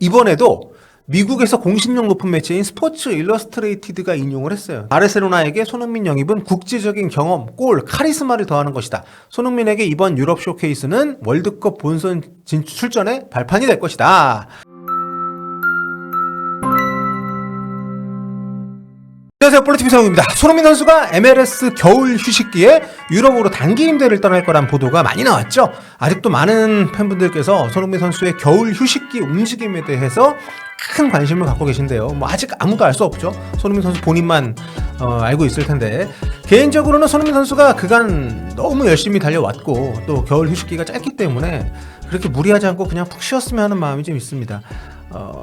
이번에도 미국에서 공신력 높은 매체인 스포츠 일러스트레이티드가 인용을 했어요. 바르셀로나에게 손흥민 영입은 국제적인 경험, 골, 카리스마를 더하는 것이다. 손흥민에게 이번 유럽 쇼케이스는 월드컵 본선 진출 출전의 발판이 될 것이다. 안녕하세요, 볼리티비 성우입니다. 손흥민 선수가 MLS 겨울 휴식기에 유럽으로 단기 임대를 떠날 거란 보도가 많이 나왔죠. 아직도 많은 팬분들께서 손흥민 선수의 겨울 휴식기 움직임에 대해서 큰 관심을 갖고 계신데요. 뭐 아직 아무도 알 수 없죠. 손흥민 선수 본인만 알고 있을 텐데, 개인적으로는 손흥민 선수가 그간 너무 열심히 달려왔고 또 겨울 휴식기가 짧기 때문에 그렇게 무리하지 않고 그냥 푹 쉬었으면 하는 마음이 좀 있습니다.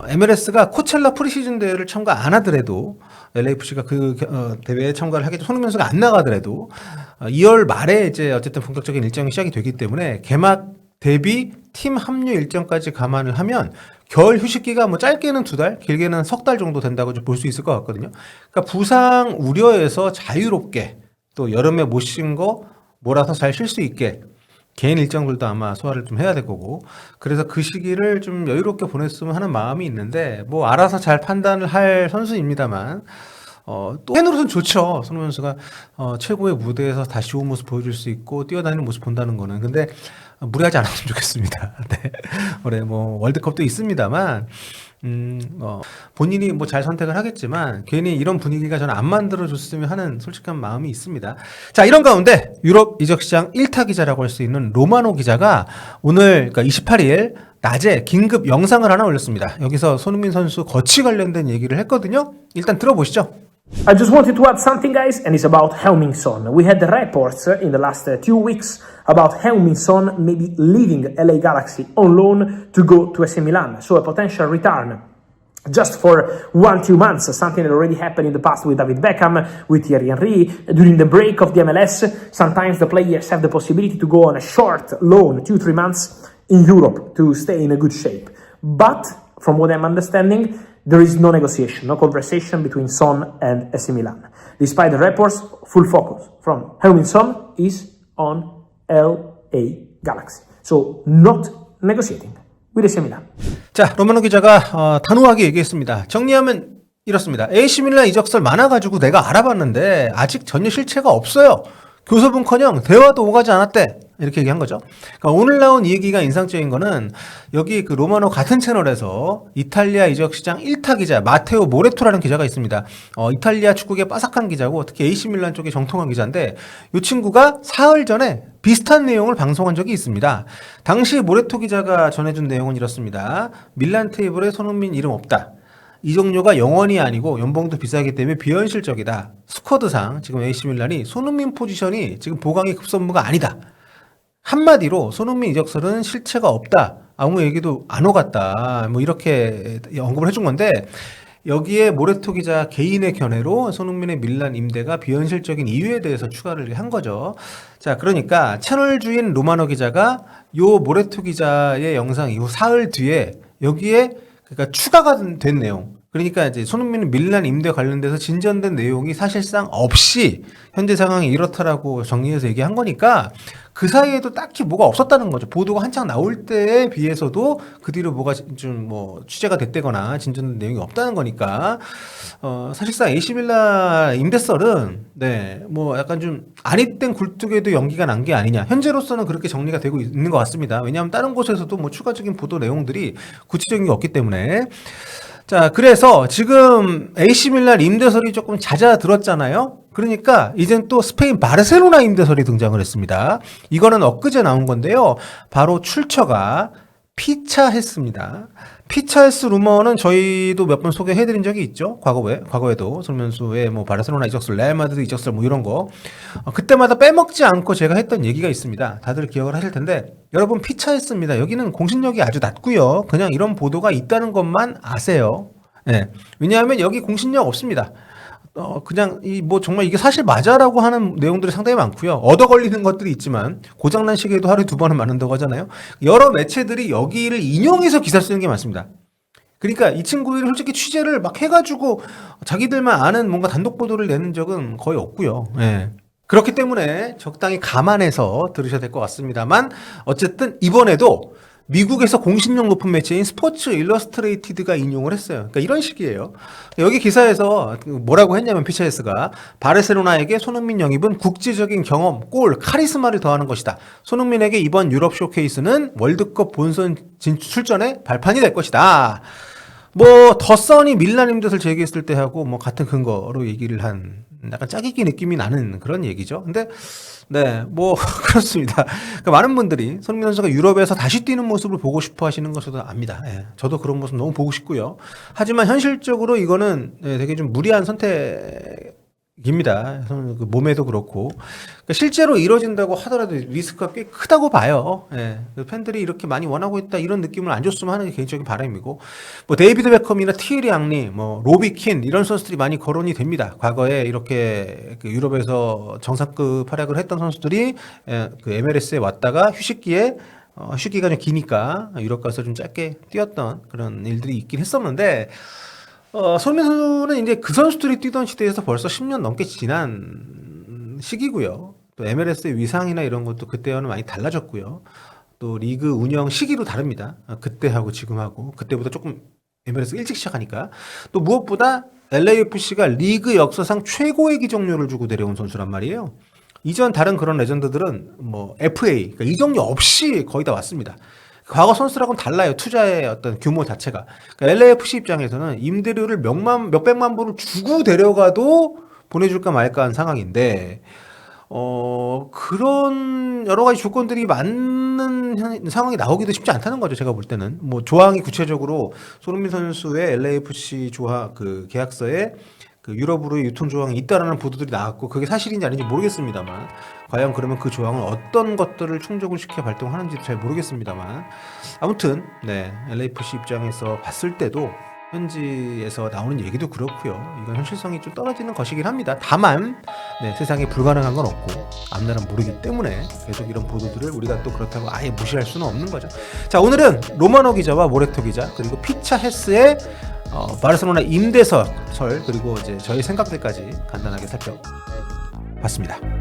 MLS가 코첼라 프리시즌 대회를 참가 안 하더라도, LAFC가 그 대회에 참가를 하겠죠. 손흥민 선수가 안 나가더라도 2월 말에 이제 어쨌든 본격적인 일정이 시작이 되기 때문에 개막 대비 팀 합류 일정까지 감안을 하면 겨울 휴식기가 뭐 짧게는 2달, 길게는 석 달 정도 된다고 볼 수 있을 것 같거든요. 그러니까 부상 우려에서 자유롭게 또 여름에 못 쉰 거 몰아서 잘 쉴 수 있게 개인 일정들도 아마 소화를 좀 해야 될 거고, 그래서 그 시기를 좀 여유롭게 보냈으면 하는 마음이 있는데, 뭐 알아서 잘 판단을 할 선수입니다만, 또 팬으로서는 좋죠. 손흥민 선수가 최고의 무대에서 다시 좋은 모습 보여줄 수 있고 뛰어다니는 모습 본다는 거는. 근데 무리하지 않았으면 좋겠습니다. 네. 올해 뭐 월드컵도 있습니다만, 본인이 뭐 잘 선택을 하겠지만 괜히 이런 분위기가 저는 안 만들어줬으면 하는 솔직한 마음이 있습니다. 자, 이런 가운데 유럽 이적시장 1타 기자라고 할 수 있는 로마노 기자가 오늘, 그러니까 28일 낮에 긴급 영상을 하나 올렸습니다. 여기서 손흥민 선수 거치 관련된 얘기를 했거든요. 일단 들어보시죠. I just wanted to add something, guys, and it's about Heung-min Son. We had the reports in the last 2 weeks about Heung-min Son maybe leaving LA Galaxy on loan to go to AC Milan, so a potential return just for 1-2 months, something that already happened in the past with David Beckham, with Thierry Henry. During the break of the MLS, sometimes the players have the possibility to go on a short loan, 2-3 months in Europe to stay in a good shape. But from what I'm understanding, there is no negotiation, no conversation between Son and AC Milan. Despite the reports, full focus from Heung-min Son is on LA Galaxy. So not negotiating with AC Milan. 자, 로마노 기자가 단호하게 얘기했습니다. 정리하면 이렇습니다. AC 밀란 이적설 많아가지고 내가 알아봤는데 아직 전혀 실체가 없어요. 교섭은커녕 대화도 오가지 않았대. 이렇게 얘기한 거죠. 그러니까 오늘 나온 이 얘기가 인상적인 거는, 여기 그 로마노 같은 채널에서 이탈리아 이적 시장 1타 기자 마테오 모레토라는 기자가 있습니다. 이탈리아 축구계 빠삭한 기자고 특히 AC 밀란 쪽에 정통한 기자인데, 이 친구가 사흘 전에 비슷한 내용을 방송한 적이 있습니다. 당시 모레토 기자가 전해준 내용은 이렇습니다. 밀란 테이블에 손흥민 이름 없다. 이적료가 영원이 아니고 연봉도 비싸기 때문에 비현실적이다. 스쿼드상 지금 AC 밀란이 손흥민 포지션이 지금 보강이 급선무가 아니다. 한마디로 손흥민 이적설은 실체가 없다. 아무 얘기도 안 오갔다. 뭐 이렇게 언급을 해준 건데, 여기에 모레토 기자 개인의 견해로 손흥민의 밀란 임대가 비현실적인 이유에 대해서 추가를 한 거죠. 자, 그러니까 채널 주인 로마노 기자가 요 모레토 기자의 영상 이후 사흘 뒤에 여기에 그러니까 추가가 된 내용, 그러니까 이제 손흥민 밀란 임대 관련돼서 진전된 내용이 사실상 없이 현재 상황이 이렇다라고 정리해서 얘기한 거니까 그 사이에도 딱히 뭐가 없었다는 거죠. 보도가 한창 나올 때에 비해서도 그 뒤로 뭐가 좀 뭐 취재가 됐다거나 진전된 내용이 없다는 거니까, 사실상 AC 밀란 임대설은 뭐 약간 좀 아니땐 굴뚝에도 연기가 난 게 아니냐. 현재로서는 그렇게 정리가 되고 있는 것 같습니다. 왜냐하면 다른 곳에서도 뭐 추가적인 보도 내용들이 구체적인 게 없기 때문에. 자, 그래서 지금 AC 밀란 임대설이 조금 잦아들었잖아요. 그러니까 이젠 또 스페인 바르셀로나 임대설이 등장을 했습니다. 이거는 엊그제 나온 건데요. 바로 출처가 피차헤스입니다. 피차헤스 루머는 저희도 몇 번 소개해드린 적이 있죠. 과거에도 손흥민 선수의 뭐 바르셀로나 이적설, 레알 마드리드 이적설 뭐 이런 거, 그때마다 빼먹지 않고 제가 했던 얘기가 있습니다. 다들 기억을 하실 텐데, 여러분 피차헤스입니다. 여기는 공신력이 아주 낮고요. 그냥 이런 보도가 있다는 것만 아세요. 네. 왜냐하면 여기 공신력 없습니다. 그냥 뭐 정말 이게 사실 맞아라고 하는 내용들이 상당히 많고요. 얻어 걸리는 것들이 있지만 고장난 시계도 하루에 2번은 맞는다고 하잖아요. 여러 매체들이 여기를 인용해서 기사 쓰는 게 많습니다. 그러니까 이 친구들이 솔직히 취재를 막 해가지고 자기들만 아는 뭔가 단독 보도를 내는 적은 거의 없고요. 네. 그렇기 때문에 적당히 감안해서 들으셔야 될 것 같습니다만, 어쨌든 이번에도 미국에서 공신력 높은 매체인 스포츠 일러스트레이티드가 인용을 했어요. 그러니까 이런 식이에요. 여기 기사에서 뭐라고 했냐면 피처스가 바르셀로나에게 손흥민 영입은 국제적인 경험, 골, 카리스마를 더하는 것이다. 손흥민에게 이번 유럽 쇼케이스는 월드컵 본선 출전의 발판이 될 것이다. 뭐 더선이 밀란 임대를 제기했을 때 하고 뭐 같은 근거로 얘기를 한 약간 짜깁기 느낌이 나는 그런 얘기죠. 근데 네, 뭐 그렇습니다. 그러니까 많은 분들이 손흥민 선수가 유럽에서 다시 뛰는 모습을 보고 싶어 하시는 것도 압니다. 예, 저도 그런 모습 너무 보고 싶고요. 하지만 현실적으로 이거는 되게 좀 무리한 선택입니다. 그 몸에도 그렇고 그러니까 실제로 이루어진다고 하더라도 리스크가 꽤 크다고 봐요. 예, 팬들이 이렇게 많이 원하고 있다 이런 느낌을 안 줬으면 하는 게 개인적인 바람이고 뭐 데이비드 베컴이나 티에리 앙리, 뭐 로비 킨 이런 선수들이 많이 거론이 됩니다. 과거에 이렇게 그 유럽에서 정상급 활약을 했던 선수들이 그 MLS에 왔다가 휴식기에 휴식기가 좀 기니까 유럽 가서 좀 짧게 뛰었던 그런 일들이 있긴 했었는데. 손흥민 선수는 이제 그 선수들이 뛰던 시대에서 벌써 10년 넘게 지난 시기고요. 또 MLS의 위상이나 이런 것도 그때와는 많이 달라졌고요. 또 리그 운영 시기도 다릅니다. 그때하고 지금하고. 그때보다 조금 MLS가 일찍 시작하니까. 또 무엇보다 LAFC가 리그 역사상 최고의 기적료를 주고 내려온 선수란 말이에요. 이전 다른 그런 레전드들은 뭐 FA, 그러니까 이적료 없이 거의 다 왔습니다. 과거 선수랑은 달라요. 투자의 어떤 규모 자체가. 그러니까 LAFC 입장에서는 임대료를 몇백만 불을 주고 데려가도 보내줄까 말까 한 상황인데, 그런 여러 가지 조건들이 맞는 상황이 나오기도 쉽지 않다는 거죠. 제가 볼 때는. 뭐, 조항이 구체적으로 손흥민 선수의 LAFC 그 계약서에 그 유럽으로의 유통 조항이 있다라는 보도들이 나왔고 그게 사실인지 아닌지 모르겠습니다만 과연 그러면 그 조항은 어떤 것들을 충족을 시켜 발동하는지 잘 모르겠습니다만 아무튼 네 LAFC 입장에서 봤을 때도 현지에서 나오는 얘기도 그렇고요. 이건 현실성이 좀 떨어지는 것이긴 합니다. 다만 네, 세상에 불가능한 건 없고 앞날은 모르기 때문에 계속 이런 보도들을 우리가 또 그렇다고 아예 무시할 수는 없는 거죠. 자, 오늘은 로마노 기자와 모레토 기자 그리고 피차 헤스의 바르셀로나 임대설 그리고 이제 저희 생각들까지 간단하게 살펴봤습니다.